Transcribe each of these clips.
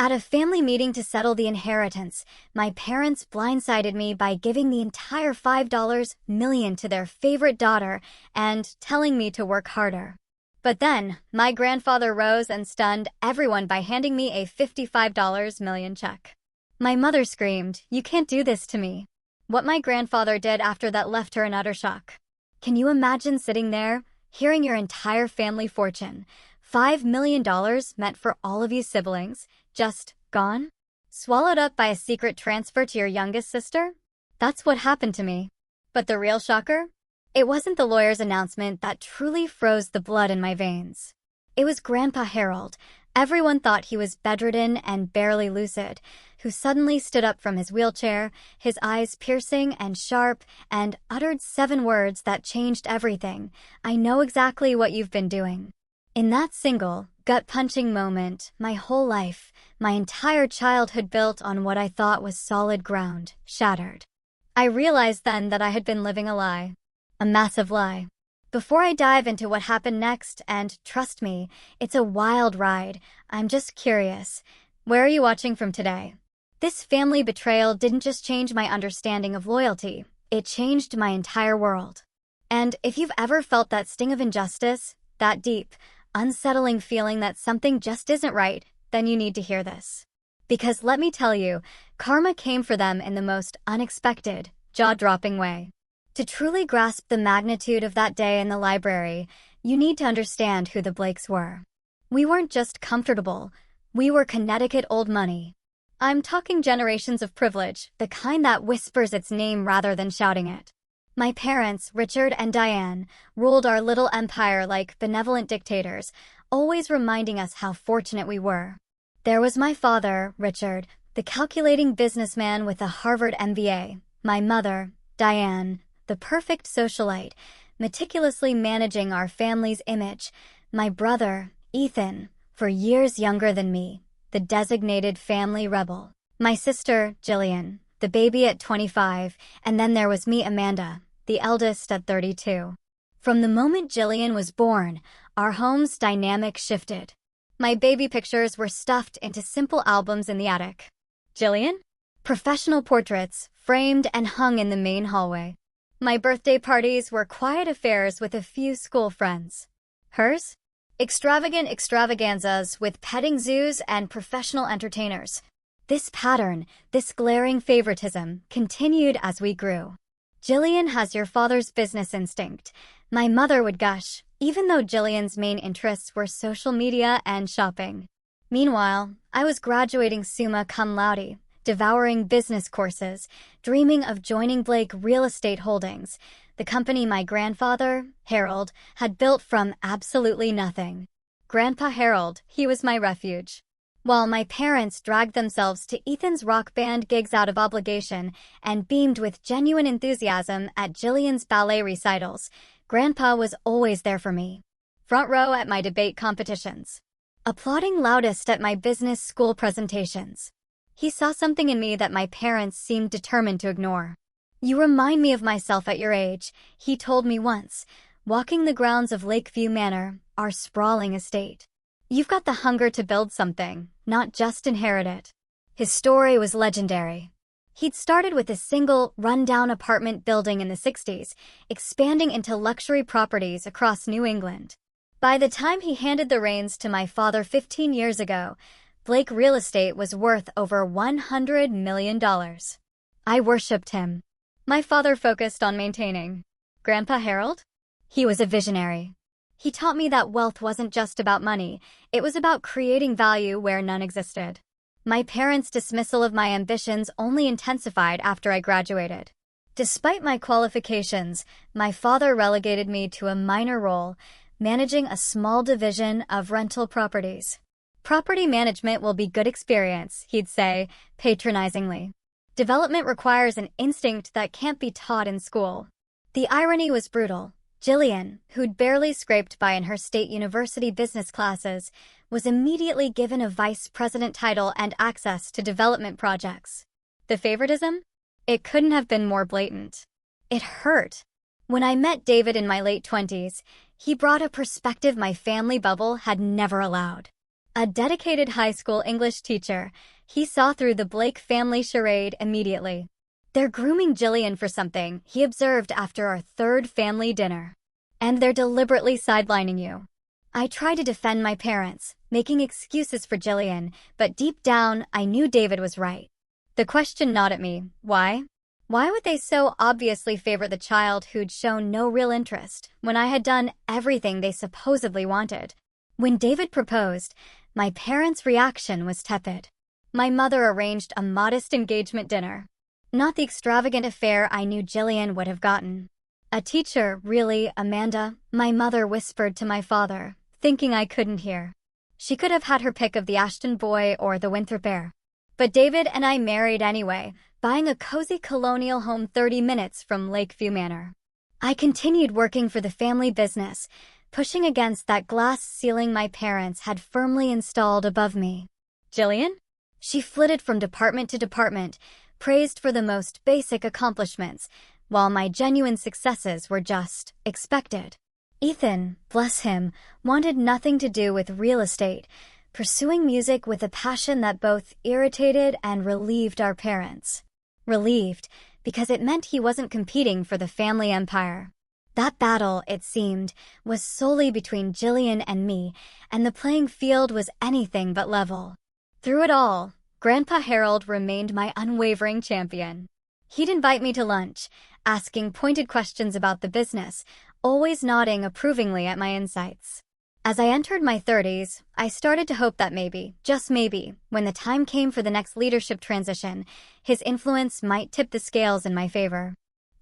At a family meeting to settle the inheritance, my parents blindsided me by giving the entire $5 million to their favorite daughter and telling me to work harder. But then, my grandfather rose and stunned everyone by handing me a $55 million check. My mother screamed, "You can't do this to me." What my grandfather did after that left her in utter shock. Can you imagine sitting there, hearing your entire family fortune, $5 million meant for all of you siblings, just gone? Swallowed up by a secret transfer to your youngest sister? That's what happened to me. But the real shocker? It wasn't the lawyer's announcement that truly froze the blood in my veins. It was Grandpa Harold. Everyone thought he was bedridden and barely lucid, who suddenly stood up from his wheelchair, his eyes piercing and sharp, and uttered 7 words that changed everything. "I know exactly what you've been doing." In that single, gut-punching moment, my whole life, my entire childhood built on what I thought was solid ground, shattered. I realized then that I had been living a lie. A massive lie. Before I dive into what happened next, and trust me, it's a wild ride, I'm just curious. Where are you watching from today? This family betrayal didn't just change my understanding of loyalty, it changed my entire world. And if you've ever felt that sting of injustice, that deep, unsettling feeling that something just isn't right, then you need to hear this. Because let me tell you, karma came for them in the most unexpected, jaw-dropping way. To truly grasp the magnitude of that day in the library, you need to understand who the Blakes were. We weren't just comfortable, we were Connecticut old money. I'm talking generations of privilege, the kind that whispers its name rather than shouting it. My parents, Richard and Diane, ruled our little empire like benevolent dictators, always reminding us how fortunate we were. There was my father, Richard, the calculating businessman with a Harvard MBA. My mother, Diane, the perfect socialite, meticulously managing our family's image. My brother, Ethan, for years younger than me, the designated family rebel. My sister, Jillian, the baby at 25, and then there was me, Amanda, the eldest at 32. From the moment Jillian was born, our home's dynamic shifted. My baby pictures were stuffed into simple albums in the attic. Jillian? Professional portraits, framed and hung in the main hallway. My birthday parties were quiet affairs with a few school friends. Hers? Extravagant extravaganzas with petting zoos and professional entertainers. This pattern, this glaring favoritism, continued as we grew. Jillian has your father's business instinct. My mother would gush, even though Jillian's main interests were social media and shopping. Meanwhile, I was graduating summa cum laude, devouring business courses, dreaming of joining Blake Real Estate Holdings, the company my grandfather, Harold, had built from absolutely nothing. Grandpa Harold, he was my refuge. While my parents dragged themselves to Ethan's rock band gigs out of obligation and beamed with genuine enthusiasm at Jillian's ballet recitals, Grandpa was always there for me. Front row at my debate competitions. Applauding loudest at my business school presentations. He saw something in me that my parents seemed determined to ignore. "You remind me of myself at your age," he told me once, walking the grounds of Lakeview Manor, our sprawling estate. "You've got the hunger to build something, not just inherit it." His story was legendary. He'd started with a single, run-down apartment building in the 60s, expanding into luxury properties across New England. By the time he handed the reins to my father 15 years ago, Blake Real Estate was worth over $100 million. I worshipped him. My father focused on maintaining. Grandpa Harold? He was a visionary. He taught me that wealth wasn't just about money, it was about creating value where none existed. My parents' dismissal of my ambitions only intensified after I graduated. Despite my qualifications, my father relegated me to a minor role, managing a small division of rental properties. "Property management will be good experience," he'd say, patronizingly. "Development requires an instinct that can't be taught in school." The irony was brutal. Jillian, who'd barely scraped by in her state university business classes, was immediately given a vice president title and access to development projects. The favoritism? It couldn't have been more blatant. It hurt. When I met David in my late 20s, he brought a perspective my family bubble had never allowed. A dedicated high school English teacher, he saw through the Blake family charade immediately. They're grooming Jillian for something, he observed after our third family dinner. And they're deliberately sidelining you. I tried to defend my parents, making excuses for Jillian, but deep down, I knew David was right. The question gnawed at me. Why? Why would they so obviously favor the child who'd shown no real interest, when I had done everything they supposedly wanted? When David proposed, my parents' reaction was tepid. My mother arranged a modest engagement dinner. Not the extravagant affair I knew Jillian would have gotten. A teacher, really, Amanda, my mother whispered to my father, thinking I couldn't hear. She could have had her pick of the Ashton boy or the Winthrop heir. But David and I married anyway, buying a cozy colonial home 30 minutes from Lakeview Manor. I continued working for the family business, pushing against that glass ceiling my parents had firmly installed above me. Jillian? She flitted from department to department, praised for the most basic accomplishments, while my genuine successes were just expected. Ethan, bless him, wanted nothing to do with real estate, pursuing music with a passion that both irritated and relieved our parents. Relieved, because it meant he wasn't competing for the family empire. That battle, it seemed, was solely between Jillian and me, and the playing field was anything but level. Through it all, Grandpa Harold remained my unwavering champion. He'd invite me to lunch, asking pointed questions about the business, always nodding approvingly at my insights. As I entered my 30s, I started to hope that maybe, just maybe, when the time came for the next leadership transition, his influence might tip the scales in my favor.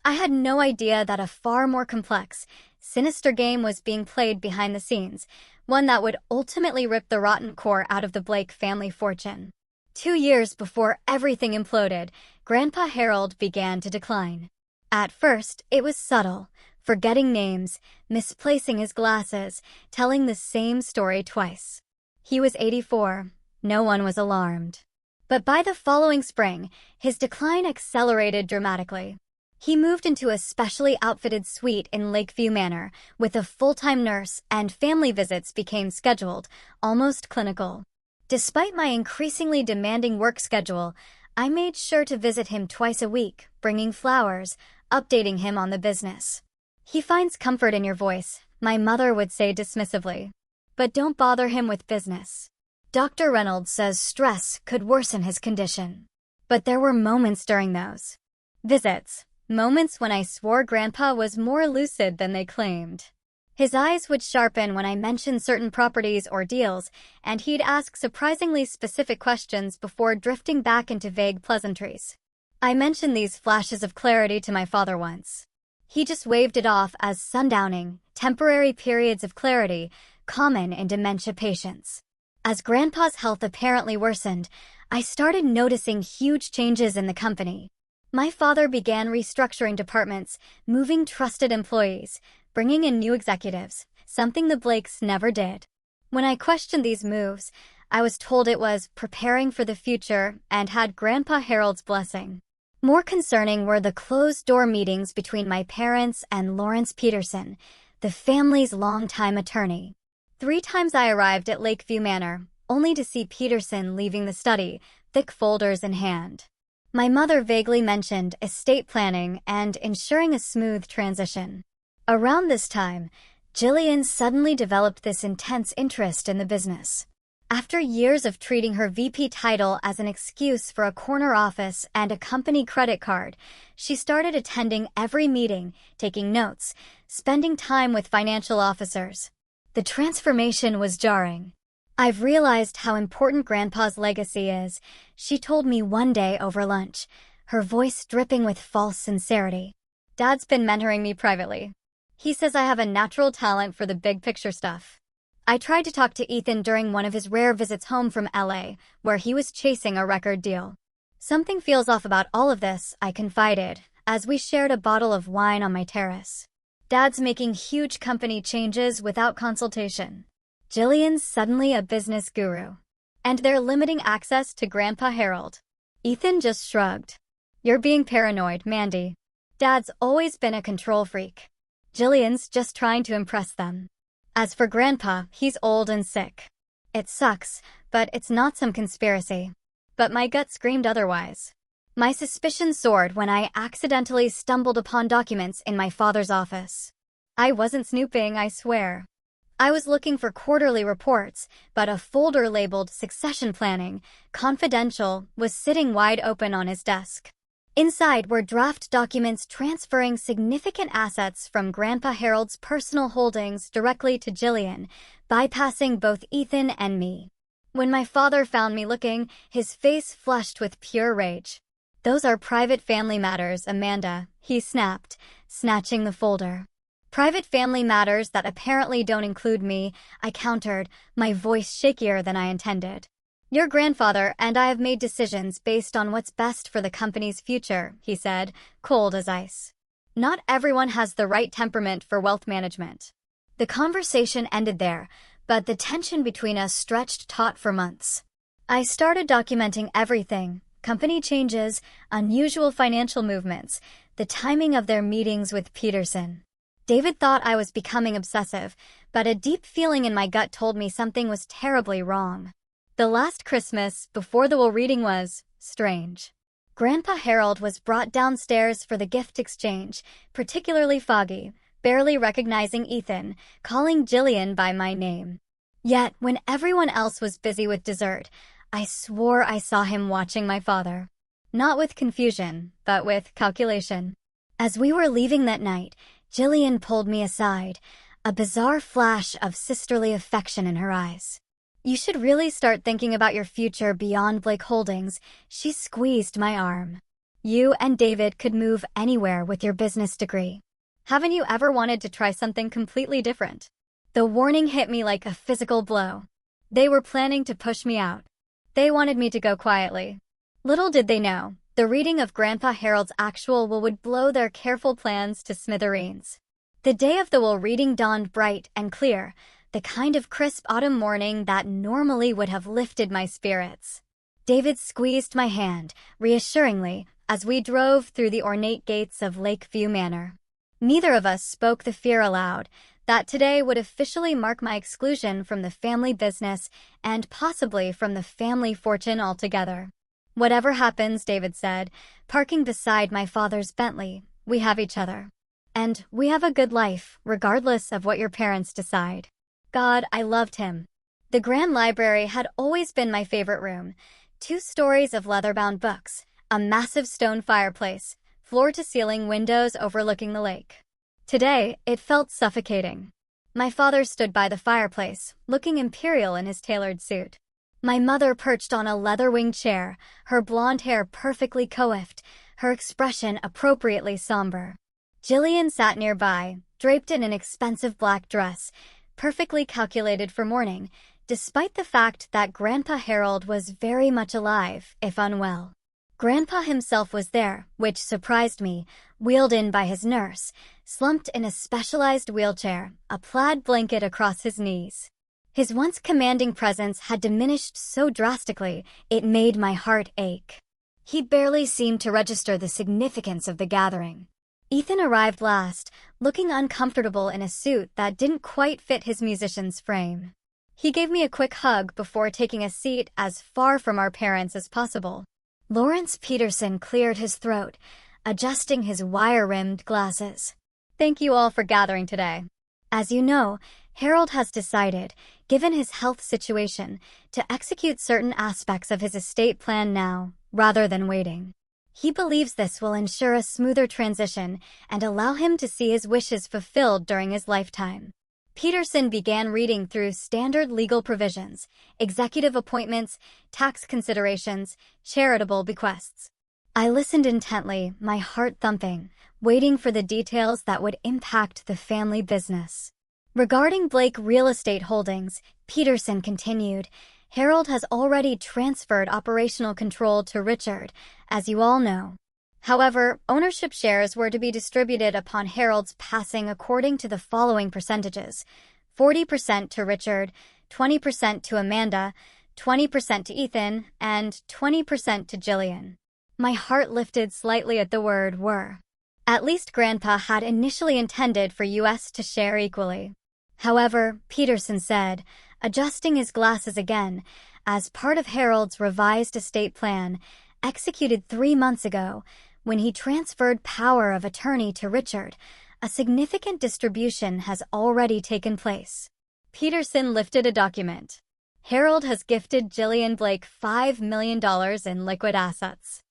I had no idea that a far more complex, sinister game was being played behind the scenes, one that would ultimately rip the rotten core out of the Blake family fortune. 2 years before everything imploded, Grandpa Harold began to decline. At first, it was subtle, forgetting names, misplacing his glasses, telling the same story twice. He was 84. No one was alarmed. But by the following spring, his decline accelerated dramatically. He moved into a specially outfitted suite in Lakeview Manor, with a full-time nurse, and family visits became scheduled, almost clinical. Despite my increasingly demanding work schedule, I made sure to visit him twice a week, bringing flowers, updating him on the business. He finds comfort in your voice, my mother would say dismissively. But don't bother him with business. Dr. Reynolds says stress could worsen his condition. But there were moments during those visits, moments when I swore Grandpa was more lucid than they claimed. His eyes would sharpen when I mentioned certain properties or deals, and he'd ask surprisingly specific questions before drifting back into vague pleasantries. I mentioned these flashes of clarity to my father once. He just waved it off as sundowning, temporary periods of clarity, common in dementia patients. As Grandpa's health apparently worsened, I started noticing huge changes in the company. My father began restructuring departments, moving trusted employees, bringing in new executives, something the Blakes never did. When I questioned these moves, I was told it was preparing for the future and had Grandpa Harold's blessing. More concerning were the closed-door meetings between my parents and Lawrence Peterson, the family's longtime attorney. 3 times I arrived at Lakeview Manor, only to see Peterson leaving the study, thick folders in hand. My mother vaguely mentioned estate planning and ensuring a smooth transition. Around this time, Jillian suddenly developed this intense interest in the business. After years of treating her VP title as an excuse for a corner office and a company credit card, she started attending every meeting, taking notes, spending time with financial officers. The transformation was jarring. I've realized how important Grandpa's legacy is, she told me one day over lunch, her voice dripping with false sincerity. Dad's been mentoring me privately. He says I have a natural talent for the big picture stuff. I tried to talk to Ethan during one of his rare visits home from LA, where he was chasing a record deal. Something feels off about all of this, I confided, as we shared a bottle of wine on my terrace. Dad's making huge company changes without consultation. Jillian's suddenly a business guru. And they're limiting access to Grandpa Harold. Ethan just shrugged. You're being paranoid, Mandy. Dad's always been a control freak. Jillian's just trying to impress them. As for Grandpa, he's old and sick. It sucks, but it's not some conspiracy. But my gut screamed otherwise. My suspicion soared when I accidentally stumbled upon documents in my father's office. I wasn't snooping, I swear. I was looking for quarterly reports, but a folder labeled Succession Planning, Confidential, was sitting wide open on his desk. Inside were draft documents transferring significant assets from Grandpa Harold's personal holdings directly to Jillian, bypassing both Ethan and me. When my father found me looking, his face flushed with pure rage. "Those are private family matters, Amanda," he snapped, snatching the folder. "Private family matters that apparently don't include me," I countered, my voice shakier than I intended. "Your grandfather and I have made decisions based on what's best for the company's future," he said, cold as ice. "Not everyone has the right temperament for wealth management." The conversation ended there, but the tension between us stretched taut for months. I started documenting everything: company changes, unusual financial movements, the timing of their meetings with Peterson. David thought I was becoming obsessive, but a deep feeling in my gut told me something was terribly wrong. The last Christmas, before the will reading, was strange. Grandpa Harold was brought downstairs for the gift exchange, particularly foggy, barely recognizing Ethan, calling Jillian by my name. Yet, when everyone else was busy with dessert, I swore I saw him watching my father. Not with confusion, but with calculation. As we were leaving that night, Jillian pulled me aside, a bizarre flash of sisterly affection in her eyes. "You should really start thinking about your future beyond Blake Holdings," she squeezed my arm. "You and David could move anywhere with your business degree. Haven't you ever wanted to try something completely different?" The warning hit me like a physical blow. They were planning to push me out. They wanted me to go quietly. Little did they know, the reading of Grandpa Harold's actual will would blow their careful plans to smithereens. The day of the will reading dawned bright and clear, the kind of crisp autumn morning that normally would have lifted my spirits. David squeezed my hand, reassuringly, as we drove through the ornate gates of Lakeview Manor. Neither of us spoke the fear aloud, that today would officially mark my exclusion from the family business and possibly from the family fortune altogether. "Whatever happens," David said, parking beside my father's Bentley, "we have each other. And we have a good life, regardless of what your parents decide." God, I loved him. The Grand Library had always been my favorite room. 2 stories of leather-bound books, a massive stone fireplace, floor-to-ceiling windows overlooking the lake. Today, it felt suffocating. My father stood by the fireplace, looking imperial in his tailored suit. My mother perched on a leather-winged chair, her blonde hair perfectly coiffed, her expression appropriately somber. Jillian sat nearby, draped in an expensive black dress, perfectly calculated for mourning, despite the fact that Grandpa Harold was very much alive, if unwell. Grandpa himself was there, which surprised me, wheeled in by his nurse, slumped in a specialized wheelchair, a plaid blanket across his knees. His once commanding presence had diminished so drastically, it made my heart ache. He barely seemed to register the significance of the gathering. Ethan arrived last, looking uncomfortable in a suit that didn't quite fit his musician's frame. He gave me a quick hug before taking a seat as far from our parents as possible. Lawrence Peterson cleared his throat, adjusting his wire-rimmed glasses. "Thank you all for gathering today. As you know, Harold has decided, given his health situation, to execute certain aspects of his estate plan now, rather than waiting. He believes this will ensure a smoother transition and allow him to see his wishes fulfilled during his lifetime." Peterson began reading through standard legal provisions, executive appointments, tax considerations, charitable bequests. I listened intently, my heart thumping, waiting for the details that would impact the family business. Regarding Blake Real Estate Holdings, Peterson continued, "Harold has already transferred operational control to Richard, as you all know. However, ownership shares were to be distributed upon Harold's passing according to the following percentages: 40% to Richard, 20% to Amanda, 20% to Ethan, and 20% to Jillian." My heart lifted slightly at the word "were." At least Grandpa had initially intended for US to share equally. However, Peterson said, adjusting his glasses again, as part of Harold's revised estate plan, executed 3 months ago, when he transferred power of attorney to Richard. A significant distribution has already taken place. Peterson lifted a document. Harold has gifted Gillian Blake $5 million in liquid assets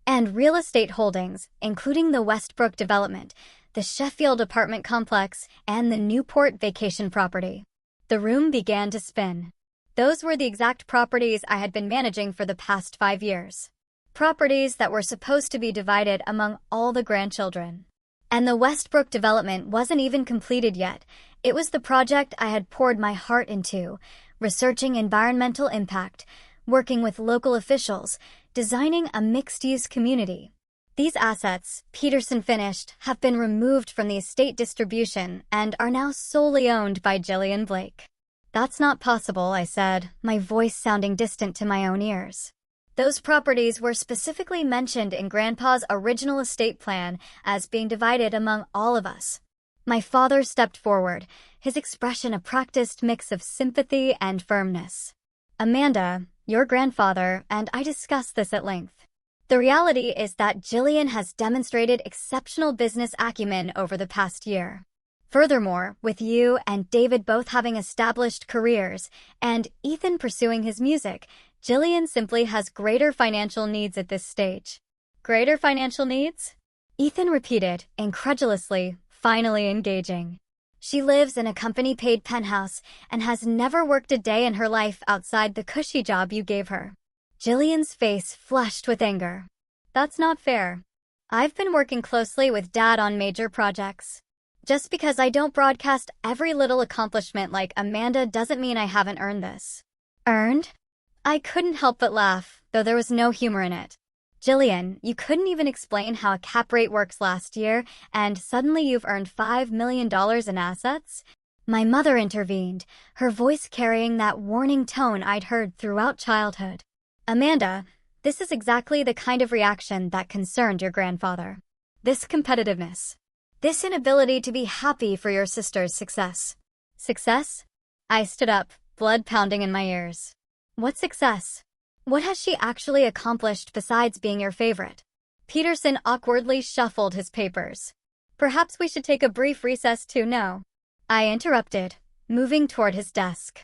and real estate holdings, including the Westbrook development, the Sheffield apartment complex, and the Newport vacation property. The room began to spin. Those were the exact properties I had been managing for the past 5 years. Properties that were supposed to be divided among all the grandchildren. And the Westbrook development wasn't even completed yet. It was the project I had poured my heart into, researching environmental impact, working with local officials, designing a mixed-use community. These assets, Peterson finished, have been removed from the estate distribution and are now solely owned by Gillian Blake. That's not possible, I said, my voice sounding distant to my own ears. Those properties were specifically mentioned in Grandpa's original estate plan as being divided among all of us. My father stepped forward, his expression a practiced mix of sympathy and firmness. Amanda, your grandfather, and I discussed this at length. The reality is that Gillian has demonstrated exceptional business acumen over the past year. Furthermore, with you and David both having established careers, and Ethan pursuing his music, Gillian simply has greater financial needs at this stage. Greater financial needs? Ethan repeated, incredulously, finally engaging. She lives in a company-paid penthouse and has never worked a day in her life outside the cushy job you gave her. Gillian's face flushed with anger. That's not fair. I've been working closely with Dad on major projects. Just because I don't broadcast every little accomplishment like Amanda doesn't mean I haven't earned this. Earned? I couldn't help but laugh, though there was no humor in it. Gillian, you couldn't even explain how a cap rate works last year, and suddenly you've earned $5 million in assets? My mother intervened, her voice carrying that warning tone I'd heard throughout childhood. Amanda, this is exactly the kind of reaction that concerned your grandfather. This competitiveness. This inability to be happy for your sister's success. Success? I stood up, blood pounding in my ears. What success? What has she actually accomplished besides being your favorite? Peterson awkwardly shuffled his papers. Perhaps we should take a brief recess too, no? I interrupted, moving toward his desk.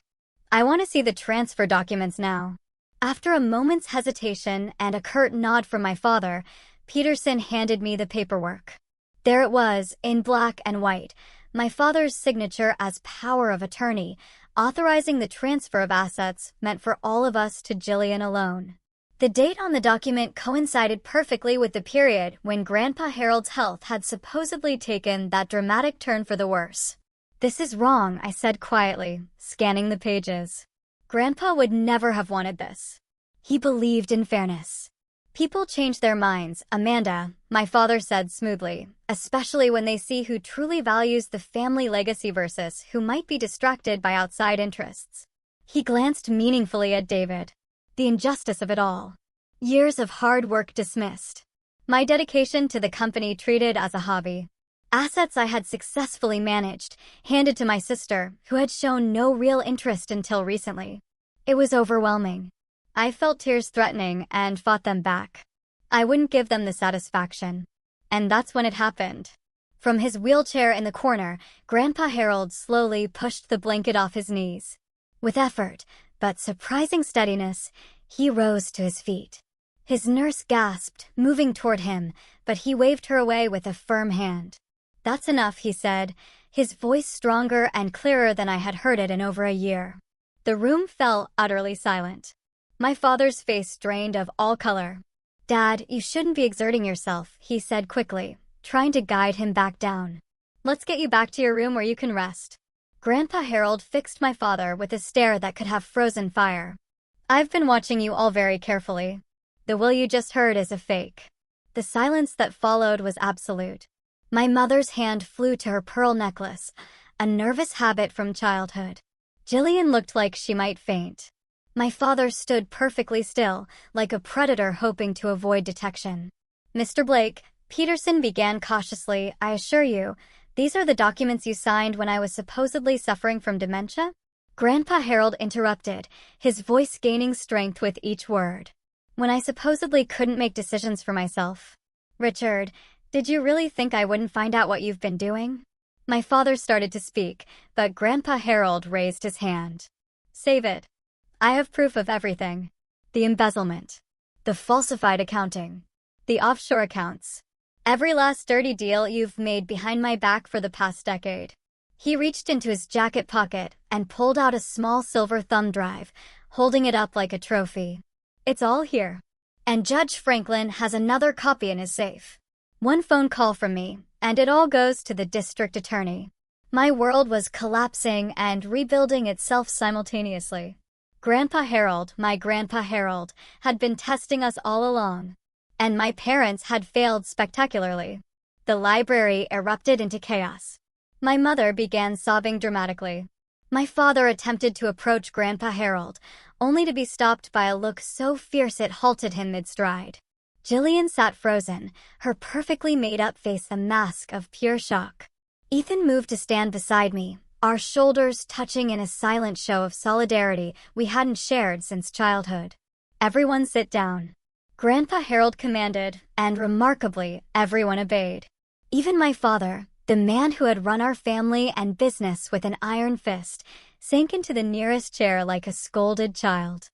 I want to see the transfer documents now. After a moment's hesitation and a curt nod from my father, Peterson handed me the paperwork. There it was, in black and white, my father's signature as power of attorney, authorizing the transfer of assets meant for all of us to Gillian alone. The date on the document coincided perfectly with the period when Grandpa Harold's health had supposedly taken that dramatic turn for the worse. This is wrong, I said quietly, scanning the pages. Grandpa would never have wanted this. He believed in fairness. People change their minds, Amanda, my father said smoothly, especially when they see who truly values the family legacy versus who might be distracted by outside interests. He glanced meaningfully at David. The injustice of it all. Years of hard work dismissed. My dedication to the company treated as a hobby. Assets I had successfully managed, handed to my sister, who had shown no real interest until recently. It was overwhelming. I felt tears threatening and fought them back. I wouldn't give them the satisfaction. And that's when it happened. From his wheelchair in the corner, Grandpa Harold slowly pushed the blanket off his knees. With effort, but surprising steadiness, he rose to his feet. His nurse gasped, moving toward him, but he waved her away with a firm hand. That's enough, he said, his voice stronger and clearer than I had heard it in over a year. The room fell utterly silent. My father's face drained of all color. Dad, you shouldn't be exerting yourself, he said quickly, trying to guide him back down. Let's get you back to your room where you can rest. Grandpa Harold fixed my father with a stare that could have frozen fire. I've been watching you all very carefully. The will you just heard is a fake. The silence that followed was absolute. My mother's hand flew to her pearl necklace, a nervous habit from childhood. Gillian looked like she might faint. My father stood perfectly still, like a predator hoping to avoid detection. Mr. Blake, Peterson began cautiously, I assure you, these are the documents you signed when I was supposedly suffering from dementia? Grandpa Harold interrupted, his voice gaining strength with each word. When I supposedly couldn't make decisions for myself. Richard, did you really think I wouldn't find out what you've been doing? My father started to speak, but Grandpa Harold raised his hand. Save it. I have proof of everything. The embezzlement. The falsified accounting. The offshore accounts. Every last dirty deal you've made behind my back for the past decade. He reached into his jacket pocket and pulled out a small silver thumb drive, holding it up like a trophy. It's all here. And Judge Franklin has another copy in his safe. One phone call from me, and it all goes to the district attorney. My world was collapsing and rebuilding itself simultaneously. Grandpa Harold, my Grandpa Harold, had been testing us all along. And my parents had failed spectacularly. The library erupted into chaos. My mother began sobbing dramatically. My father attempted to approach Grandpa Harold, only to be stopped by a look so fierce it halted him mid-stride. Jillian sat frozen, her perfectly made-up face a mask of pure shock. Ethan moved to stand beside me, our shoulders touching in a silent show of solidarity we hadn't shared since childhood. Everyone sit down. Grandpa Harold commanded, and remarkably, everyone obeyed. Even my father, the man who had run our family and business with an iron fist, sank into the nearest chair like a scolded child.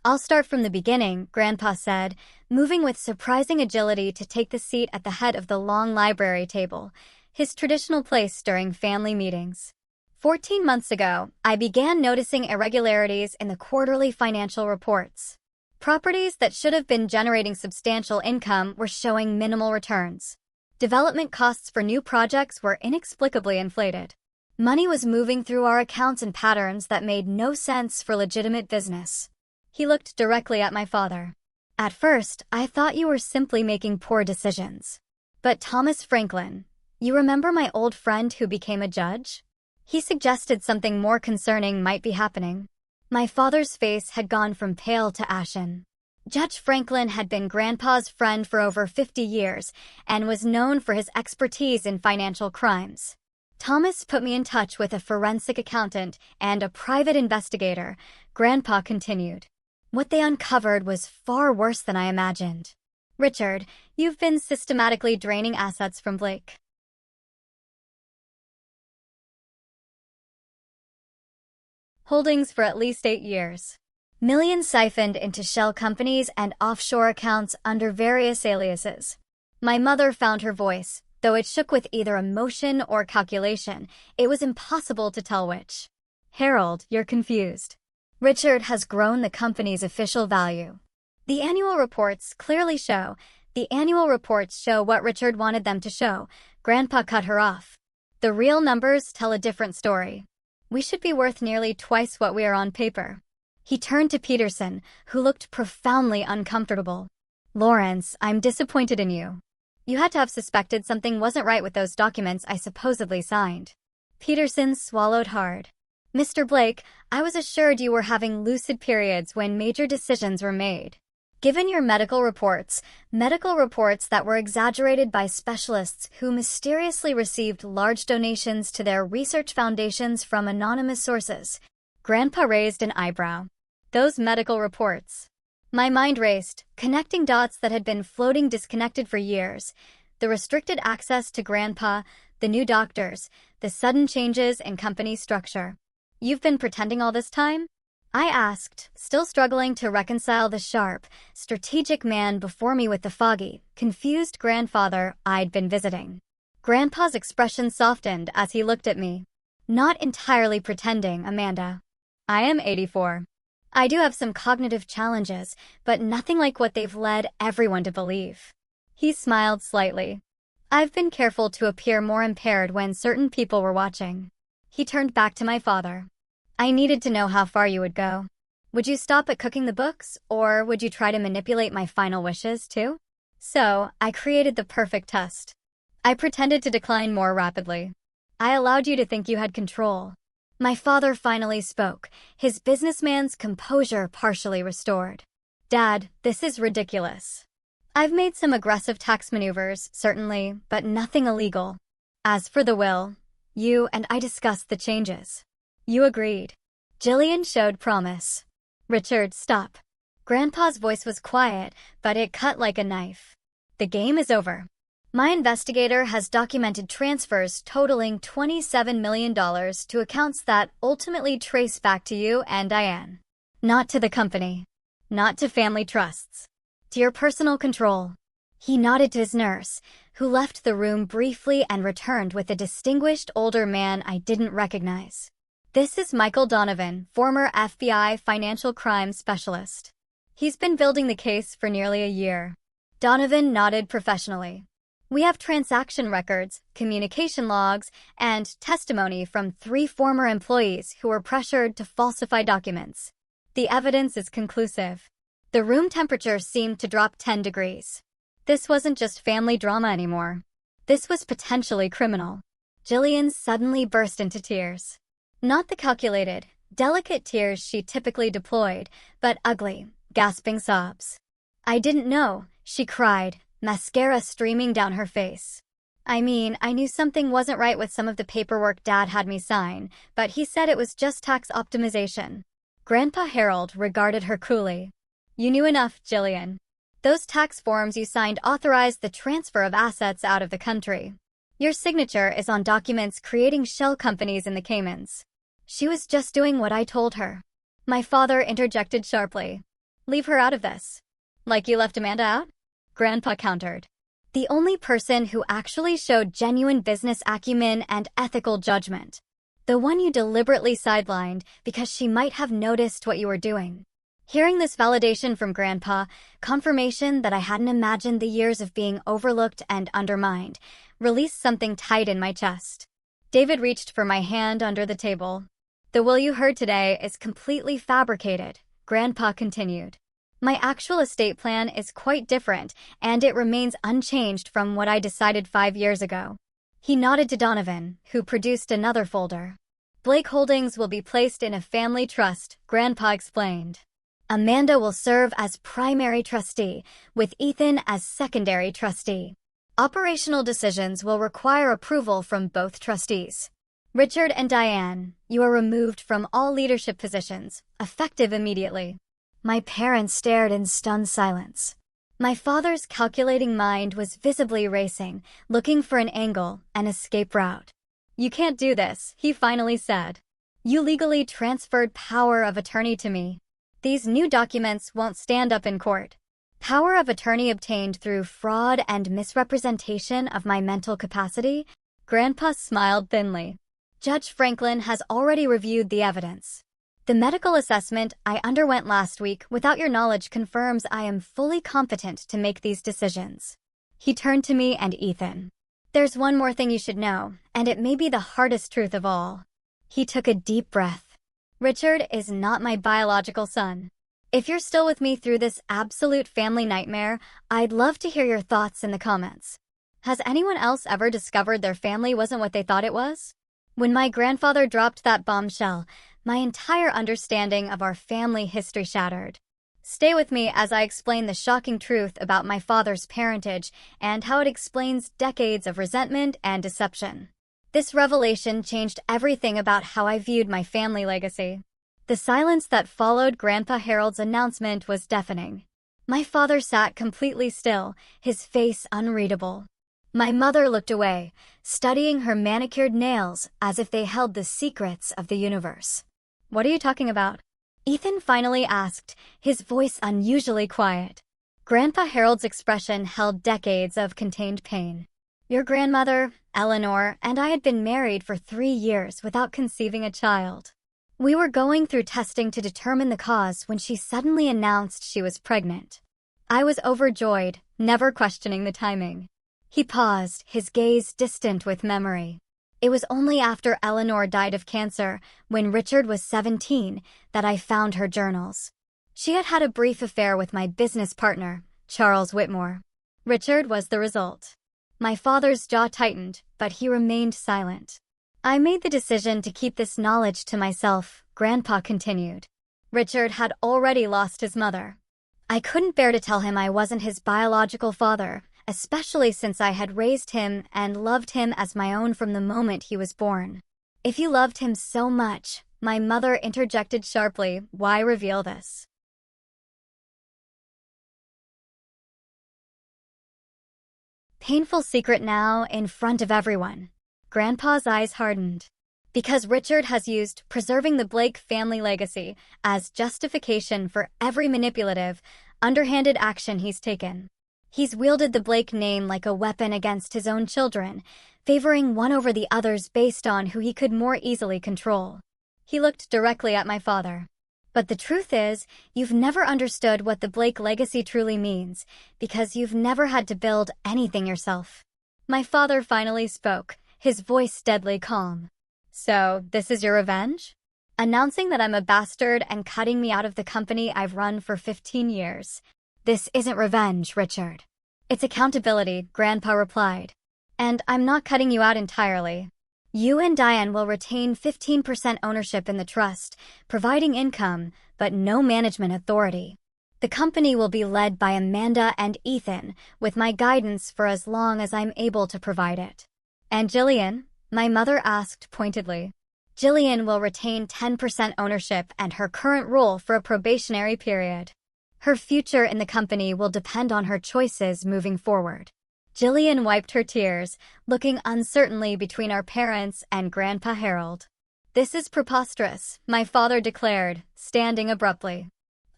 I'll start from the beginning, Grandpa said, moving with surprising agility to take the seat at the head of the long library table, his traditional place during family meetings. 14 months ago, I began noticing irregularities in the quarterly financial reports. Properties that should have been generating substantial income were showing minimal returns. Development costs for new projects were inexplicably inflated. Money was moving through our accounts in patterns that made no sense for legitimate business. He looked directly at my father. At first, I thought you were simply making poor decisions. But Thomas Franklin, you remember my old friend who became a judge? He suggested something more concerning might be happening. My father's face had gone from pale to ashen. Judge Franklin had been Grandpa's friend for over 50 years and was known for his expertise in financial crimes. Thomas put me in touch with a forensic accountant and a private investigator, Grandpa continued. What they uncovered was far worse than I imagined. Richard, you've been systematically draining assets from Blake. Holdings for at least 8 years. Millions siphoned into shell companies and offshore accounts under various aliases. My mother found her voice, though it shook with either emotion or calculation. It was impossible to tell which. Harold, you're confused. Richard has grown the company's official value. The annual reports clearly show. The annual reports show what Richard wanted them to show. Grandpa cut her off. The real numbers tell a different story. We should be worth nearly twice what we are on paper. He turned to Peterson, who looked profoundly uncomfortable. Lawrence, I'm disappointed in you. You had to have suspected something wasn't right with those documents I supposedly signed. Peterson swallowed hard. Mr. Blake, I was assured you were having lucid periods when major decisions were made. Given your medical reports that were exaggerated by specialists who mysteriously received large donations to their research foundations from anonymous sources, Grandpa raised an eyebrow. Those medical reports. My mind raced, connecting dots that had been floating disconnected for years. The restricted access to Grandpa, the new doctors, the sudden changes in company structure. You've been pretending all this time? I asked, still struggling to reconcile the sharp, strategic man before me with the foggy, confused grandfather I'd been visiting. Grandpa's expression softened as he looked at me. Not entirely pretending, Amanda. I am 84. I do have some cognitive challenges, but nothing like what they've led everyone to believe. He smiled slightly. I've been careful to appear more impaired when certain people were watching. He turned back to my father. I needed to know how far you would go. Would you stop at cooking the books, or would you try to manipulate my final wishes, too? So, I created the perfect test. I pretended to decline more rapidly. I allowed you to think you had control. My father finally spoke, his businessman's composure partially restored. Dad, this is ridiculous. I've made some aggressive tax maneuvers, certainly, but nothing illegal. As for the will, you and I discussed the changes. You agreed. Jillian showed promise. Richard, stop. Grandpa's voice was quiet, but it cut like a knife. The game is over. My investigator has documented transfers totaling $27 million to accounts that ultimately trace back to you and Diane. Not to the company. Not to family trusts. To your personal control. He nodded to his nurse, who left the room briefly and returned with a distinguished older man I didn't recognize. This is Michael Donovan, former FBI financial crime specialist. He's been building the case for nearly a year. Donovan nodded professionally. We have transaction records, communication logs, and testimony from 3 former employees who were pressured to falsify documents. The evidence is conclusive. The room temperature seemed to drop 10 degrees. This wasn't just family drama anymore. This was potentially criminal. Jillian suddenly burst into tears. Not the calculated, delicate tears she typically deployed, but ugly, gasping sobs. I didn't know, she cried, mascara streaming down her face. I mean, I knew something wasn't right with some of the paperwork Dad had me sign, but he said it was just tax optimization. Grandpa Harold regarded her coolly. You knew enough, Jillian. Those tax forms you signed authorized the transfer of assets out of the country. Your signature is on documents creating shell companies in the Caymans. She was just doing what I told her. My father interjected sharply. Leave her out of this. Like you left Amanda out? Grandpa countered. The only person who actually showed genuine business acumen and ethical judgment. The one you deliberately sidelined because she might have noticed what you were doing. Hearing this validation from Grandpa, confirmation that I hadn't imagined the years of being overlooked and undermined, released something tight in my chest. David reached for my hand under the table. The will you heard today is completely fabricated, Grandpa continued. My actual estate plan is quite different, and it remains unchanged from what I decided 5 years ago. He nodded to Donovan, who produced another folder. Blake Holdings will be placed in a family trust, Grandpa explained. Amanda will serve as primary trustee, with Ethan as secondary trustee. Operational decisions will require approval from both trustees. Richard and Diane, you are removed from all leadership positions, effective immediately. My parents stared in stunned silence. My father's calculating mind was visibly racing, looking for an angle, an escape route. You can't do this, he finally said. You legally transferred power of attorney to me. These new documents won't stand up in court. Power of attorney obtained through fraud and misrepresentation of my mental capacity? Grandpa smiled thinly. Judge Franklin has already reviewed the evidence. The medical assessment I underwent last week without your knowledge confirms I am fully competent to make these decisions. He turned to me and Ethan. There's one more thing you should know, and it may be the hardest truth of all. He took a deep breath. Richard is not my biological son. If you're still with me through this absolute family nightmare, I'd love to hear your thoughts in the comments. Has anyone else ever discovered their family wasn't what they thought it was? When my grandfather dropped that bombshell, my entire understanding of our family history shattered. Stay with me as I explain the shocking truth about my father's parentage and how it explains decades of resentment and deception. This revelation changed everything about how I viewed my family legacy. The silence that followed Grandpa Harold's announcement was deafening. My father sat completely still, his face unreadable. My mother looked away, studying her manicured nails as if they held the secrets of the universe. What are you talking about? Ethan finally asked, his voice unusually quiet. Grandpa Harold's expression held decades of contained pain. Your grandmother, Eleanor, and I had been married for 3 years without conceiving a child. We were going through testing to determine the cause when she suddenly announced she was pregnant. I was overjoyed, never questioning the timing. He paused, his gaze distant with memory. It was only after Eleanor died of cancer, when Richard was 17, that I found her journals. She had had a brief affair with my business partner, Charles Whitmore. Richard was the result. My father's jaw tightened, but he remained silent. I made the decision to keep this knowledge to myself, Grandpa continued. Richard had already lost his mother. I couldn't bear to tell him I wasn't his biological father, especially since I had raised him and loved him as my own from the moment he was born. If you loved him so much, My mother interjected sharply. Why reveal this? Painful secret now in front of everyone. Grandpa's eyes hardened. Because Richard has used preserving the Blake family legacy as justification for every manipulative, underhanded action he's taken. He's wielded the Blake name like a weapon against his own children, favoring one over the others based on who he could more easily control. He looked directly at my father. But the truth is, you've never understood what the Blake legacy truly means, because you've never had to build anything yourself. My father finally spoke, his voice deadly calm. So, this is your revenge? Announcing that I'm a bastard and cutting me out of the company I've run for 15 years. This isn't revenge, Richard. It's accountability, Grandpa replied. And I'm not cutting you out entirely. You and Diane will retain 15% ownership in the trust, providing income, but no management authority. The company will be led by Amanda and Ethan, with my guidance for as long as I'm able to provide it. And Jillian? My mother asked pointedly. Jillian will retain 10% ownership and her current role for a probationary period. Her future in the company will depend on her choices moving forward. Jillian wiped her tears, looking uncertainly between our parents and Grandpa Harold. This is preposterous, my father declared, standing abruptly.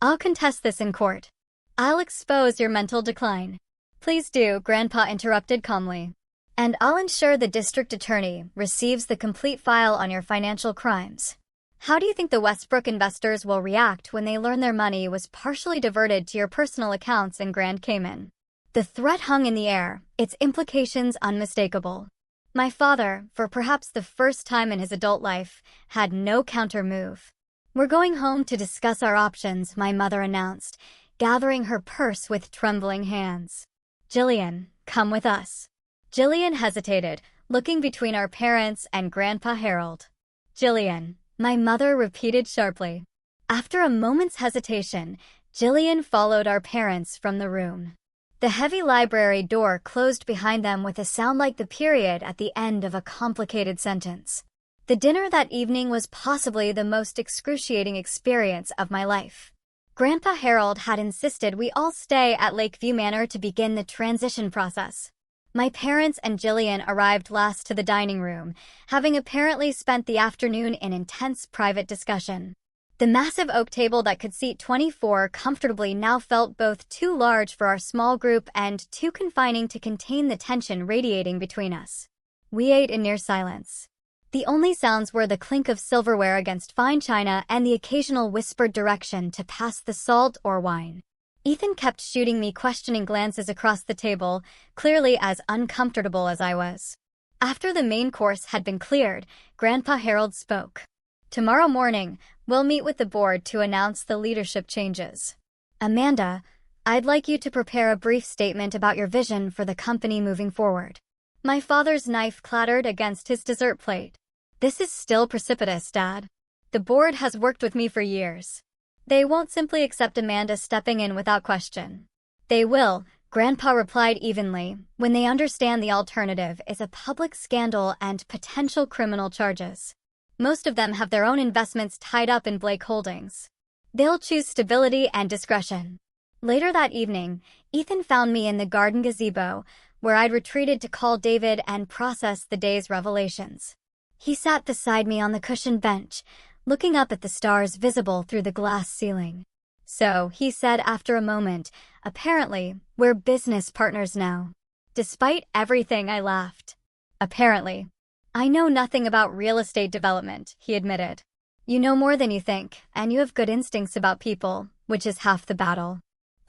I'll contest this in court. I'll expose your mental decline. Please do, Grandpa interrupted calmly. And I'll ensure the district attorney receives the complete file on your financial crimes. How do you think the Westbrook investors will react when they learn their money was partially diverted to your personal accounts in Grand Cayman? The threat hung in the air, its implications unmistakable. My father, for perhaps the first time in his adult life, had no counter-move. We're going home to discuss our options, my mother announced, gathering her purse with trembling hands. Jillian, come with us. Jillian hesitated, looking between our parents and Grandpa Harold. Jillian, my mother repeated sharply. After a moment's hesitation, Jillian followed our parents from the room. The heavy library door closed behind them with a sound like the period at the end of a complicated sentence. The dinner that evening was possibly the most excruciating experience of my life. Grandpa Harold had insisted we all stay at Lakeview Manor to begin the transition process. My parents and Jillian arrived last to the dining room, having apparently spent the afternoon in intense private discussion. The massive oak table that could seat 24 comfortably now felt both too large for our small group and too confining to contain the tension radiating between us. We ate in near silence. The only sounds were the clink of silverware against fine china and the occasional whispered direction to pass the salt or wine. Ethan kept shooting me questioning glances across the table, clearly as uncomfortable as I was. After the main course had been cleared, Grandpa Harold spoke. Tomorrow morning, we'll meet with the board to announce the leadership changes. Amanda, I'd like you to prepare a brief statement about your vision for the company moving forward. My father's knife clattered against his dessert plate. This is still precipitous, Dad. The board has worked with me for years. They won't simply accept Amanda stepping in without question. They will, Grandpa replied evenly, when they understand the alternative is a public scandal and potential criminal charges. Most of them have their own investments tied up in Blake Holdings. They'll choose stability and discretion. Later that evening, Ethan found me in the garden gazebo, where I'd retreated to call David and process the day's revelations. He sat beside me on the cushioned bench, looking up at the stars visible through the glass ceiling. So, he said after a moment, apparently, we're business partners now. Despite everything, I laughed. Apparently. I know nothing about real estate development, he admitted. You know more than you think, and you have good instincts about people, which is half the battle.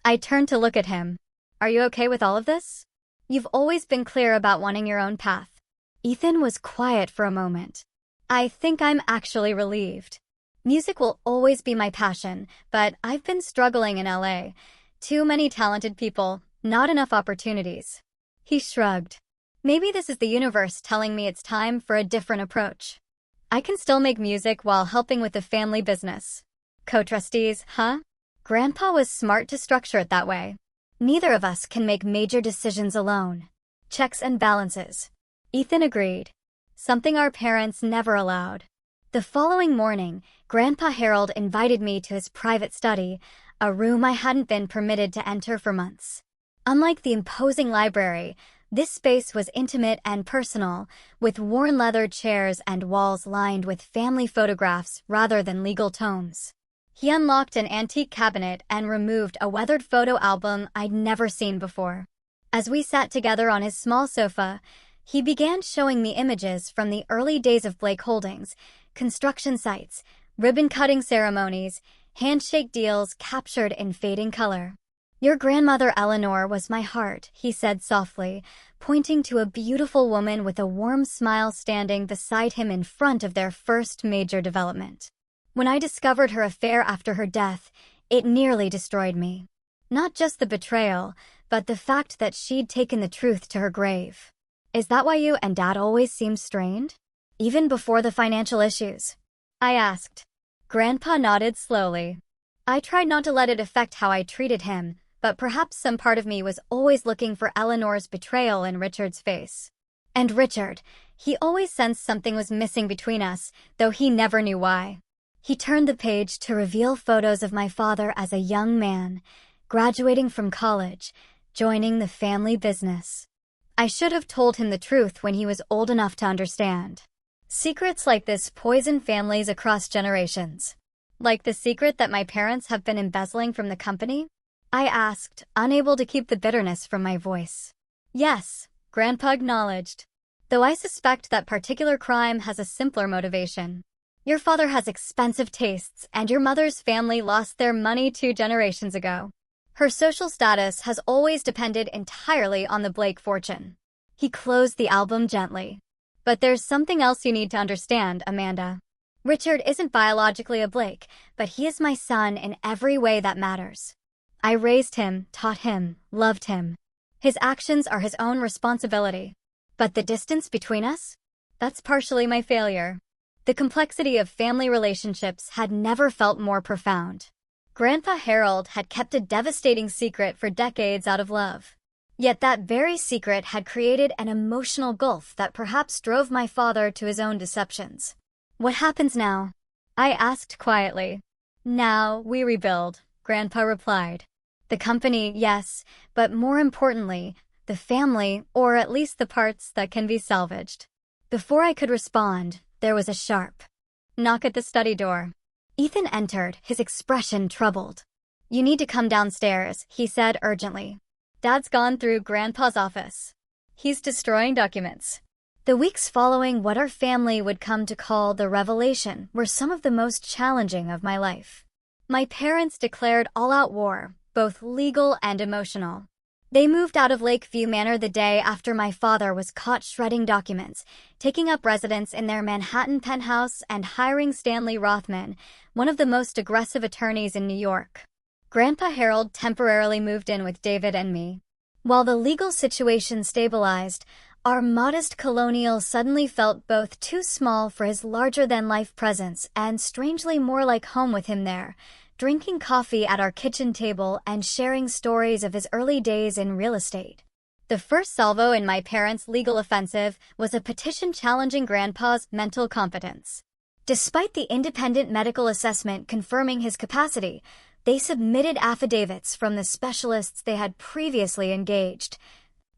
I turned to look at him. Are you okay with all of this? You've always been clear about wanting your own path. Ethan was quiet for a moment. I think I'm actually relieved. Music will always be my passion, but I've been struggling in LA. Too many talented people, not enough opportunities. He shrugged. Maybe this is the universe telling me it's time for a different approach. I can still make music while helping with the family business. Co-trustees, huh? Grandpa was smart to structure it that way. Neither of us can make major decisions alone. Checks and balances. Ethan agreed. Something our parents never allowed. The following morning, Grandpa Harold invited me to his private study, a room I hadn't been permitted to enter for months. Unlike the imposing library, this space was intimate and personal, with worn leather chairs and walls lined with family photographs rather than legal tomes. He unlocked an antique cabinet and removed a weathered photo album I'd never seen before. As we sat together on his small sofa, he began showing me images from the early days of Blake Holdings, construction sites, ribbon-cutting ceremonies, handshake deals captured in fading color. "Your grandmother Eleanor was my heart," he said softly, pointing to a beautiful woman with a warm smile standing beside him in front of their first major development. When I discovered her affair after her death, it nearly destroyed me. Not just the betrayal, but the fact that she'd taken the truth to her grave. "Is that why you and Dad always seemed strained? Even before the financial issues?" I asked. Grandpa nodded slowly. "I tried not to let it affect how I treated him, but perhaps some part of me was always looking for Eleanor's betrayal in Richard's face. And Richard, he always sensed something was missing between us, though he never knew why." He turned the page to reveal photos of my father as a young man, graduating from college, joining the family business. I should have told him the truth when he was old enough to understand. Secrets like this poison families across generations. Like the secret that my parents have been embezzling from the company? I asked, unable to keep the bitterness from my voice. "Yes," Grandpa acknowledged. "Though I suspect that particular crime has a simpler motivation. Your father has expensive tastes, and your mother's family lost their money 2 generations ago. Her social status has always depended entirely on the Blake fortune." He closed the album gently. "But there's something else you need to understand, Amanda. Richard isn't biologically a Blake, but he is my son in every way that matters. I raised him, taught him, loved him. His actions are his own responsibility. But the distance between us? That's partially my failure." The complexity of family relationships had never felt more profound. Grandpa Harold had kept a devastating secret for decades out of love. Yet that very secret had created an emotional gulf that perhaps drove my father to his own deceptions. "What happens now?" I asked quietly. "Now we rebuild," Grandpa replied. "The company, yes, but more importantly, the family, or at least the parts that can be salvaged." Before I could respond, there was a sharp knock at the study door. Ethan entered, his expression troubled. "You need to come downstairs," he said urgently. "Dad's gone through Grandpa's office. He's destroying documents." The weeks following what our family would come to call the revelation were some of the most challenging of my life. My parents declared all-out war, both legal and emotional. They moved out of Lakeview Manor the day after my father was caught shredding documents, taking up residence in their Manhattan penthouse and hiring Stanley Rothman, one of the most aggressive attorneys in New York. Grandpa Harold temporarily moved in with David and me. While the legal situation stabilized, our modest colonial suddenly felt both too small for his larger-than-life presence and strangely more like home with him there, drinking coffee at our kitchen table and sharing stories of his early days in real estate. The first salvo in my parents' legal offensive was a petition challenging Grandpa's mental competence. Despite the independent medical assessment confirming his capacity, they submitted affidavits from the specialists they had previously engaged,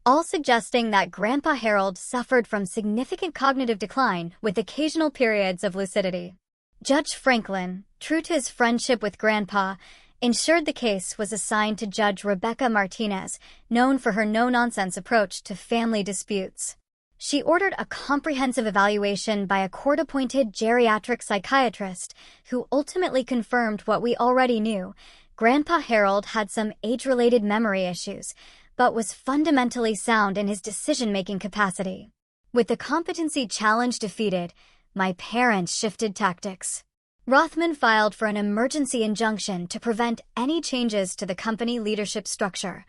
all suggesting that Grandpa Harold suffered from significant cognitive decline with occasional periods of lucidity. Judge Franklin, true to his friendship with Grandpa, ensured the case was assigned to Judge Rebecca Martinez, known for her no-nonsense approach to family disputes. She ordered a comprehensive evaluation by a court-appointed geriatric psychiatrist who ultimately confirmed what we already knew. Grandpa Harold had some age-related memory issues, but was fundamentally sound in his decision-making capacity. With the competency challenge defeated, my parents shifted tactics. Rothman filed for an emergency injunction to prevent any changes to the company leadership structure,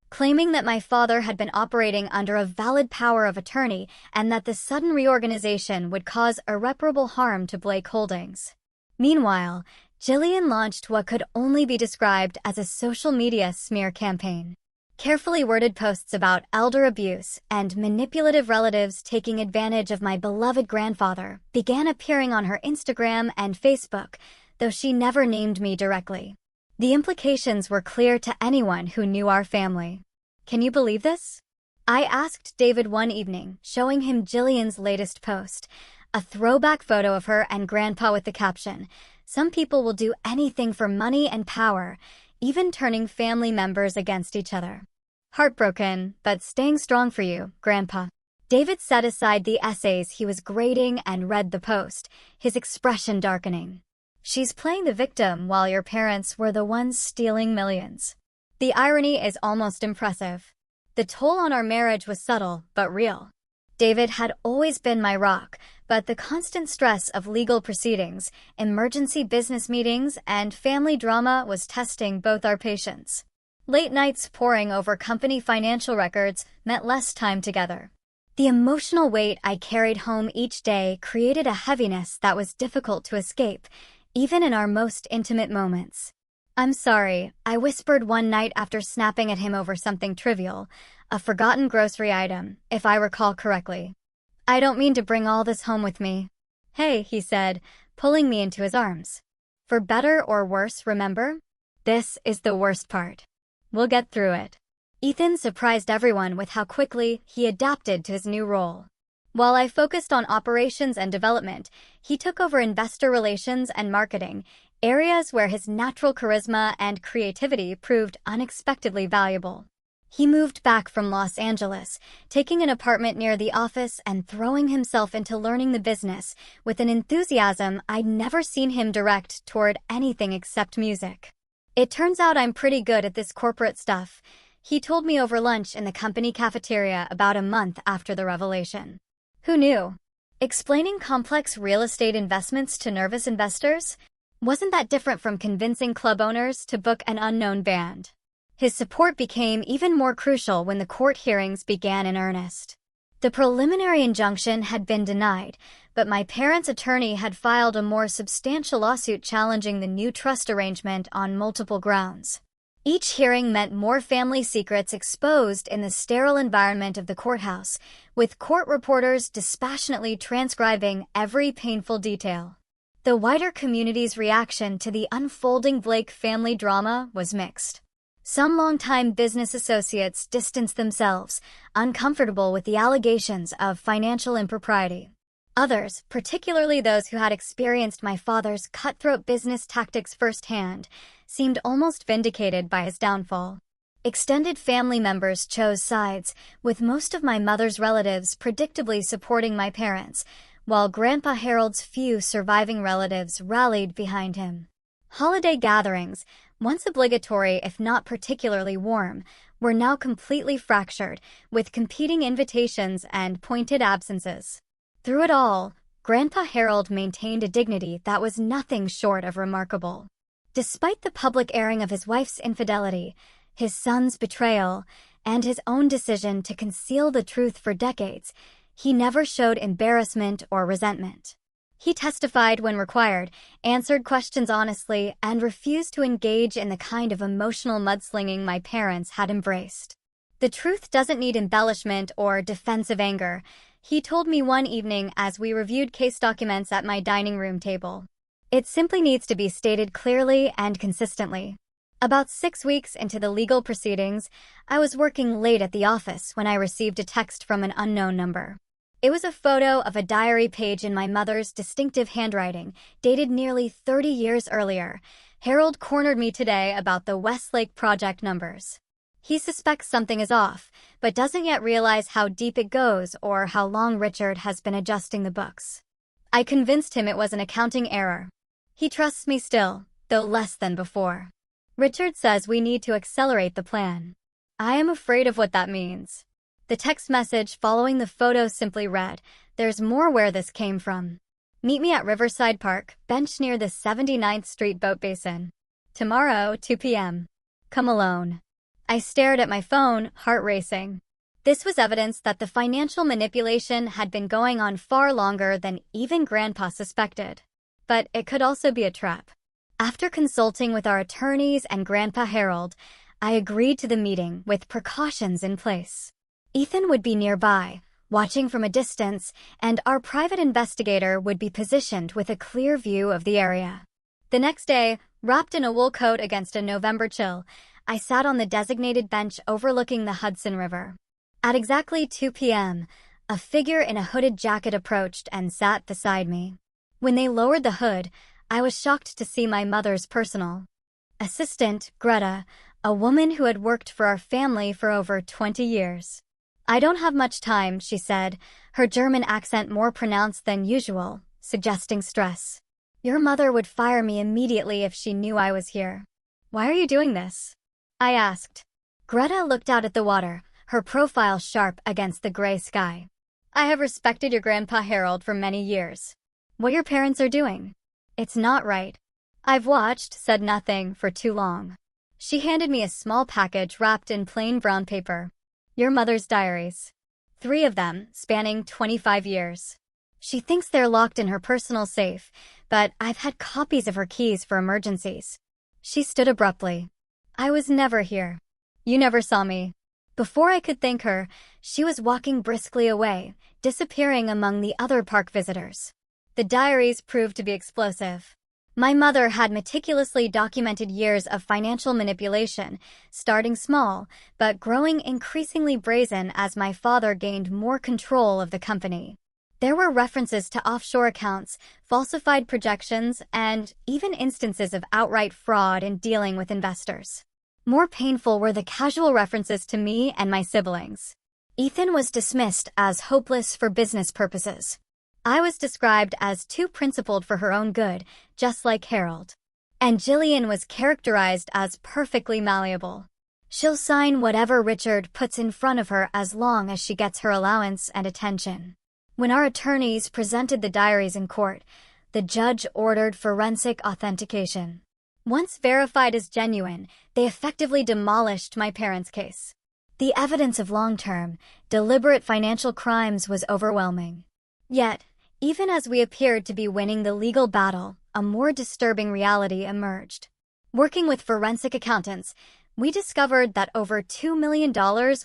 claiming that my father had been operating under a valid power of attorney and that the sudden reorganization would cause irreparable harm to Blake Holdings. Meanwhile, Jillian launched what could only be described as a social media smear campaign. Carefully worded posts about elder abuse and manipulative relatives taking advantage of my beloved grandfather began appearing on her Instagram and Facebook, though she never named me directly. The implications were clear to anyone who knew our family. Can you believe this? I asked David one evening, showing him Jillian's latest post, a throwback photo of her and Grandpa with the caption, "Some people will do anything for money and power, even turning family members against each other. Heartbroken, but staying strong for you, Grandpa." David set aside the essays he was grading and read the post, his expression darkening. "She's playing the victim while your parents were the ones stealing millions." The irony is almost impressive. The toll on our marriage was subtle, but real. David had always been my rock, but the constant stress of legal proceedings, emergency business meetings, and family drama was testing both our patience. Late nights poring over company financial records meant less time together. The emotional weight I carried home each day created a heaviness that was difficult to escape, even in our most intimate moments. "I'm sorry," I whispered one night after snapping at him over something trivial, a forgotten grocery item, if I recall correctly. "I don't mean to bring all this home with me." "Hey," he said, pulling me into his arms. "For better or worse, remember? This is the worst part. We'll get through it." Ethan surprised everyone with how quickly he adapted to his new role. While I focused on operations and development, he took over investor relations and marketing, areas where his natural charisma and creativity proved unexpectedly valuable. He moved back from Los Angeles, taking an apartment near the office and throwing himself into learning the business with an enthusiasm I'd never seen him direct toward anything except music. "It turns out I'm pretty good at this corporate stuff," he told me over lunch in the company cafeteria about a month after the revelation. Who knew? Explaining complex real estate investments to nervous investors? Wasn't that different from convincing club owners to book an unknown band? His support became even more crucial when the court hearings began in earnest. The preliminary injunction had been denied, but my parents' attorney had filed a more substantial lawsuit challenging the new trust arrangement on multiple grounds. Each hearing meant more family secrets exposed in the sterile environment of the courthouse, with court reporters dispassionately transcribing every painful detail. The wider community's reaction to the unfolding Blake family drama was mixed. Some longtime business associates distanced themselves, uncomfortable with the allegations of financial impropriety. Others, particularly those who had experienced my father's cutthroat business tactics firsthand, seemed almost vindicated by his downfall. Extended family members chose sides, with most of my mother's relatives predictably supporting my parents, while Grandpa Harold's few surviving relatives rallied behind him. Holiday gatherings, once obligatory if not particularly warm, were now completely fractured, with competing invitations and pointed absences. Through it all, Grandpa Harold maintained a dignity that was nothing short of remarkable. Despite the public airing of his wife's infidelity, his son's betrayal, and his own decision to conceal the truth for decades, he never showed embarrassment or resentment. He testified when required, answered questions honestly, and refused to engage in the kind of emotional mudslinging my parents had embraced. "The truth doesn't need embellishment or defensive anger," he told me one evening as we reviewed case documents at my dining room table. "It simply needs to be stated clearly and consistently." About 6 weeks into the legal proceedings, I was working late at the office when I received a text from an unknown number. It was a photo of a diary page in my mother's distinctive handwriting, dated nearly 30 years earlier. "Harold cornered me today about the Westlake project numbers. He suspects something is off, but doesn't yet realize how deep it goes or how long Richard has been adjusting the books. I convinced him it was an accounting error. He trusts me still, though less than before. Richard says we need to accelerate the plan. I am afraid of what that means." The text message following the photo simply read, "There's more where this came from. Meet me at Riverside Park, bench near the 79th Street Boat Basin. Tomorrow, 2 p.m. Come alone." I stared at my phone, heart racing. This was evidence that the financial manipulation had been going on far longer than even Grandpa suspected. But it could also be a trap. After consulting with our attorneys and Grandpa Harold, I agreed to the meeting with precautions in place. Ethan would be nearby, watching from a distance, and our private investigator would be positioned with a clear view of the area. The next day, wrapped in a wool coat against a November chill, I sat on the designated bench overlooking the Hudson River. At exactly 2 p.m., a figure in a hooded jacket approached and sat beside me. When they lowered the hood, I was shocked to see my mother's personal assistant, Greta, a woman who had worked for our family for over 20 years. "I don't have much time," she said, her German accent more pronounced than usual, suggesting stress. "Your mother would fire me immediately if she knew I was here." "Why are you doing this?" I asked. Greta looked out at the water, her profile sharp against the gray sky. "I have respected your Grandpa Harold for many years. What your parents are doing, it's not right. I've watched, said nothing, for too long." She handed me a small package wrapped in plain brown paper. "Your mother's diaries. 3 of them, spanning 25 years. She thinks they're locked in her personal safe, but I've had copies of her keys for emergencies." She stood abruptly. "I was never here. You never saw me." Before I could thank her, she was walking briskly away, disappearing among the other park visitors. The diaries proved to be explosive. My mother had meticulously documented years of financial manipulation, starting small, but growing increasingly brazen as my father gained more control of the company. There were references to offshore accounts, falsified projections, and even instances of outright fraud in dealing with investors. More painful were the casual references to me and my siblings. Ethan was dismissed as hopeless for business purposes. I was described as too principled for her own good, just like Harold. And Jillian was characterized as perfectly malleable. "She'll sign whatever Richard puts in front of her as long as she gets her allowance and attention." When our attorneys presented the diaries in court, the judge ordered forensic authentication. Once verified as genuine, they effectively demolished my parents' case. The evidence of long-term, deliberate financial crimes was overwhelming. Yet, even as we appeared to be winning the legal battle, a more disturbing reality emerged. Working with forensic accountants, we discovered that over $2 million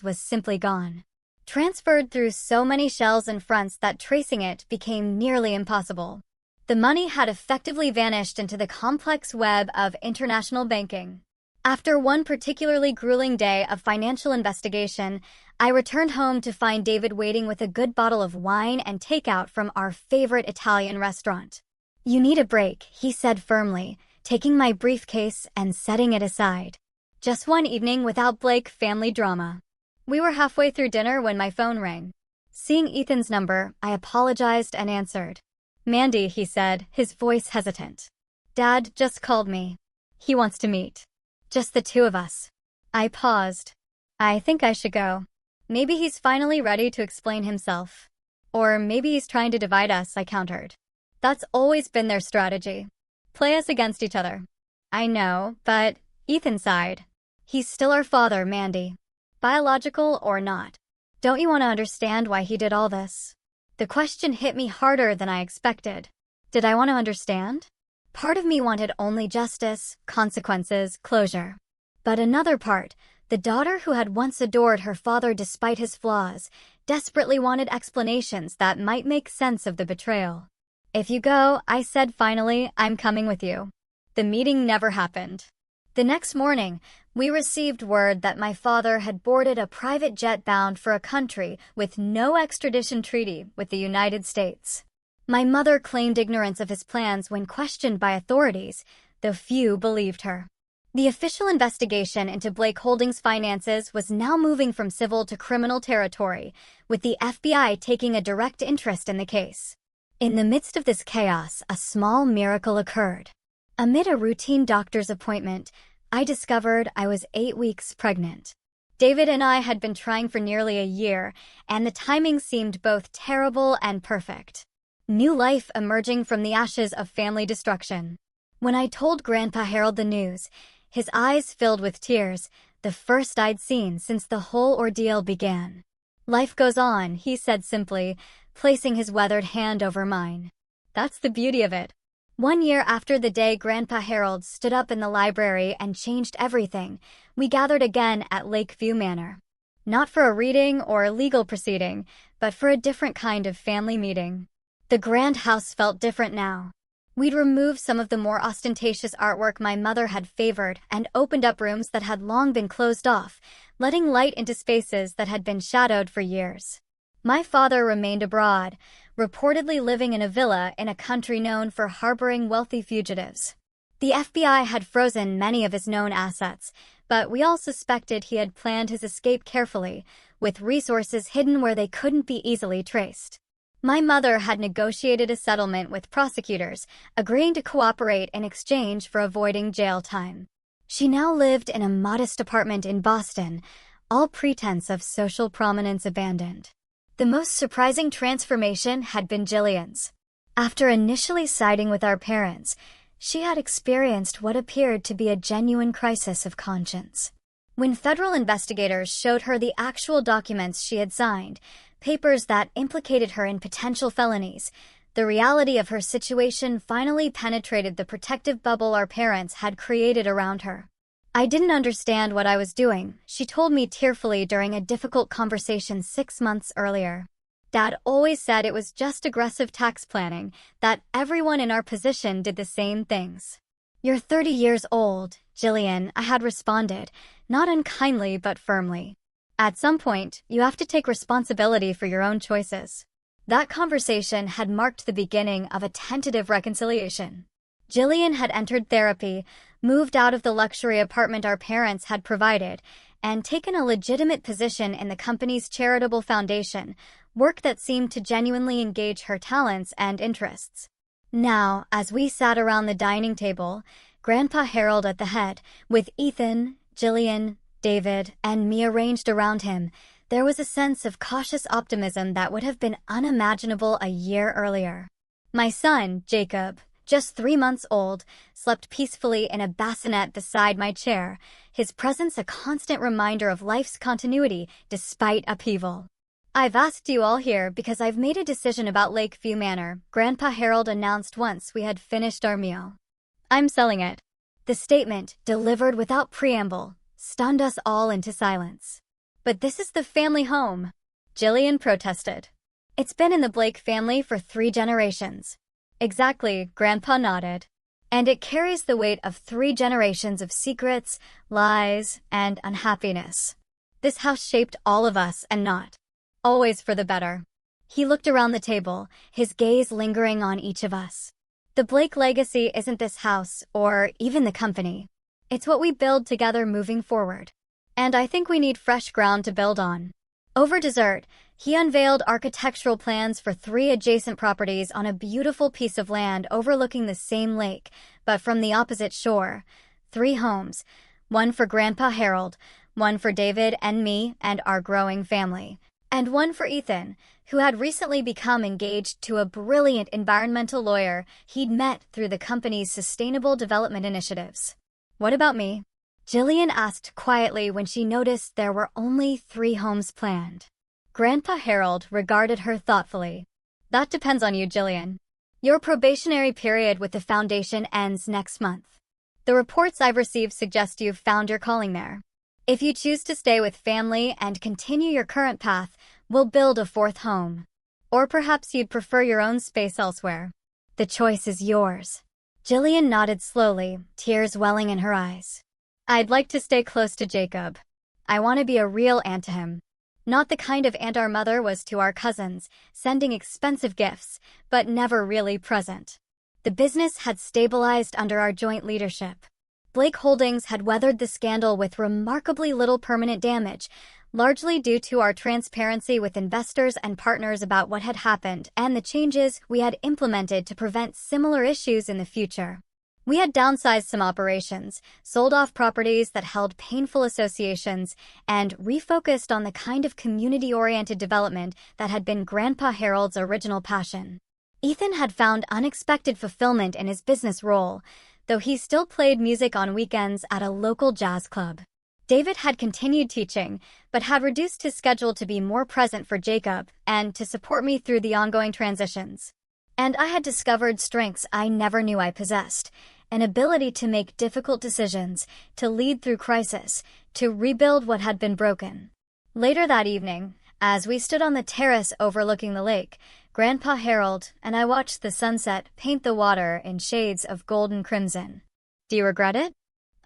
was simply gone. Transferred through so many shells and fronts that tracing it became nearly impossible. The money had effectively vanished into the complex web of international banking. After one particularly grueling day of financial investigation, I returned home to find David waiting with a good bottle of wine and takeout from our favorite Italian restaurant. "You need a break," he said firmly, taking my briefcase and setting it aside. "Just one evening without Blake family drama." We were halfway through dinner when my phone rang. Seeing Ethan's number, I apologized and answered. "Mandy," he said, his voice hesitant. "Dad just called me. He wants to meet. Just the 2 of us." I paused. "I think I should go. Maybe he's finally ready to explain himself. Or maybe he's trying to divide us," I countered. "That's always been their strategy. Play us against each other." "I know, but," Ethan sighed, "he's still our father, Mandy. Biological or not. Don't you want to understand why he did all this?" The question hit me harder than I expected. Did I want to understand? Part of me wanted only justice, consequences, closure. But another part, the daughter who had once adored her father despite his flaws, desperately wanted explanations that might make sense of the betrayal. "If you go," I said finally, "I'm coming with you." The meeting never happened. The next morning, we received word that my father had boarded a private jet bound for a country with no extradition treaty with the United States. My mother claimed ignorance of his plans when questioned by authorities, though few believed her. The official investigation into Blake Holdings' finances was now moving from civil to criminal territory, with the FBI taking a direct interest in the case. In the midst of this chaos, a small miracle occurred. Amid a routine doctor's appointment, I discovered I was 8 weeks pregnant. David and I had been trying for nearly a year, and the timing seemed both terrible and perfect. New life emerging from the ashes of family destruction. When I told Grandpa Harold the news, his eyes filled with tears, the first I'd seen since the whole ordeal began. "Life goes on," he said simply, placing his weathered hand over mine. "That's the beauty of it. 1 year after the day Grandpa Harold stood up in the library and changed everything, we gathered again at Lakeview Manor. Not for a reading or a legal proceeding, but for a different kind of family meeting. The grand house felt different now. We'd removed some of the more ostentatious artwork my mother had favored and opened up rooms that had long been closed off, letting light into spaces that had been shadowed for years. My father remained abroad, reportedly living in a villa in a country known for harboring wealthy fugitives. The FBI had frozen many of his known assets, but we all suspected he had planned his escape carefully, with resources hidden where they couldn't be easily traced. My mother had negotiated a settlement with prosecutors, agreeing to cooperate in exchange for avoiding jail time. She now lived in a modest apartment in Boston, all pretense of social prominence abandoned. The most surprising transformation had been Jillian's. After initially siding with our parents, she had experienced what appeared to be a genuine crisis of conscience. When federal investigators showed her the actual documents she had signed, papers that implicated her in potential felonies, the reality of her situation finally penetrated the protective bubble our parents had created around her. I didn't understand what I was doing, she told me tearfully during a difficult conversation 6 months earlier. Dad always said it was just aggressive tax planning, that everyone in our position did the same things. "You're 30 years old, Jillian," I had responded, not unkindly but firmly. "At some point, you have to take responsibility for your own choices." That conversation had marked the beginning of a tentative reconciliation. Jillian had entered therapy, moved out of the luxury apartment our parents had provided, and taken a legitimate position in the company's charitable foundation, work that seemed to genuinely engage her talents and interests. Now, as we sat around the dining table, Grandpa Harold at the head, with Ethan, Jillian, David, and me arranged around him, there was a sense of cautious optimism that would have been unimaginable a year earlier. My son, Jacob, just 3 months old, slept peacefully in a bassinet beside my chair, his presence a constant reminder of life's continuity despite upheaval. "I've asked you all here because I've made a decision about Lakeview Manor," Grandpa Harold announced once we had finished our meal. "I'm selling it." The statement, delivered without preamble, stunned us all into silence. "But this is the family home," Jillian protested. "It's been in the Blake family for 3 generations. "Exactly," Grandpa nodded. "And it carries the weight of 3 generations of secrets, lies, and unhappiness. This house shaped all of us and not always for the better." He looked around the table, his gaze lingering on each of us. "The Blake legacy isn't this house, or even the company. It's what we build together moving forward. And I think we need fresh ground to build on." Over dessert, he unveiled architectural plans for 3 adjacent properties on a beautiful piece of land overlooking the same lake, but from the opposite shore. 3 homes, one for Grandpa Harold, one for David and me and our growing family, and one for Ethan, who had recently become engaged to a brilliant environmental lawyer he'd met through the company's sustainable development initiatives. "What about me?" Jillian asked quietly when she noticed there were only 3 homes planned. Grandpa Harold regarded her thoughtfully. "That depends on you, Jillian. Your probationary period with the foundation ends next month. The reports I've received suggest you've found your calling there. If you choose to stay with family and continue your current path, we'll build a 4th home. Or perhaps you'd prefer your own space elsewhere. The choice is yours." Jillian nodded slowly, tears welling in her eyes. "I'd like to stay close to Jacob. I want to be a real aunt to him. Not the kind of aunt our mother was to our cousins, sending expensive gifts, but never really present." The business had stabilized under our joint leadership. Blake Holdings had weathered the scandal with remarkably little permanent damage, largely due to our transparency with investors and partners about what had happened and the changes we had implemented to prevent similar issues in the future. We had downsized some operations, sold off properties that held painful associations, and refocused on the kind of community-oriented development that had been Grandpa Harold's original passion. Ethan had found unexpected fulfillment in his business role, though he still played music on weekends at a local jazz club. David had continued teaching, but had reduced his schedule to be more present for Jacob and to support me through the ongoing transitions. And I had discovered strengths I never knew I possessed: an ability to make difficult decisions, to lead through crisis, to rebuild what had been broken. Later that evening, as we stood on the terrace overlooking the lake, Grandpa Harold and I watched the sunset paint the water in shades of golden crimson. "Do you regret it?"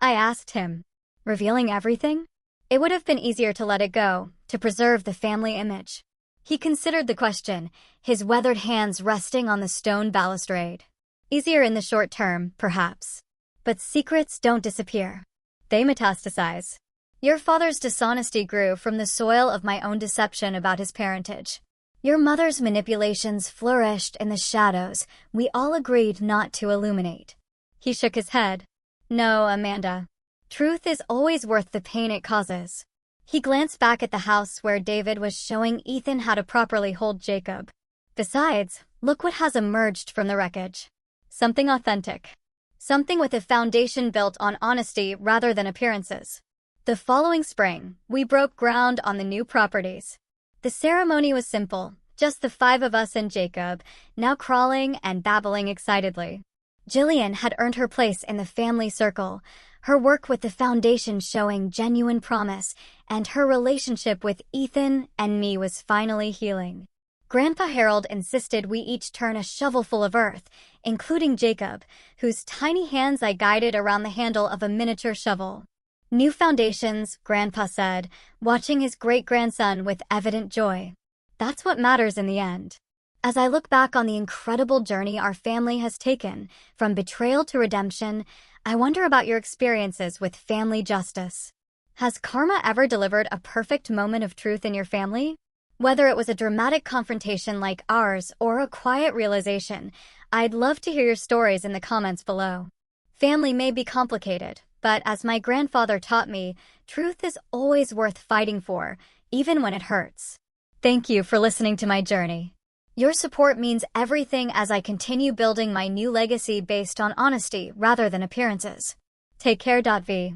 I asked him. "Revealing everything?" It would have been easier to let it go, to preserve the family image. He considered the question, his weathered hands resting on the stone balustrade. Easier in the short term, perhaps. But secrets don't disappear. They metastasize. Your father's dishonesty grew from the soil of my own deception about his parentage. Your mother's manipulations flourished in the shadows we all agreed not to illuminate. He shook his head. "No, Amanda. Truth is always worth the pain it causes." He glanced back at the house where David was showing Ethan how to properly hold Jacob. "Besides, look what has emerged from the wreckage. Something authentic. Something with a foundation built on honesty rather than appearances." The following spring, we broke ground on the new properties. The ceremony was simple, just the 5 of us and Jacob, now crawling and babbling excitedly. Jillian had earned her place in the family circle, her work with the foundation showing genuine promise, and her relationship with Ethan and me was finally healing. Grandpa Harold insisted we each turn a shovelful of earth, including Jacob, whose tiny hands I guided around the handle of a miniature shovel. "New foundations," Grandpa said, watching his great-grandson with evident joy. "That's what matters in the end." As I look back on the incredible journey our family has taken, from betrayal to redemption, I wonder about your experiences with family justice. Has karma ever delivered a perfect moment of truth in your family? Whether it was a dramatic confrontation like ours or a quiet realization, I'd love to hear your stories in the comments below. Family may be complicated, but as my grandfather taught me, truth is always worth fighting for, even when it hurts. Thank you for listening to my journey. Your support means everything as I continue building my new legacy based on honesty rather than appearances. Take care. V.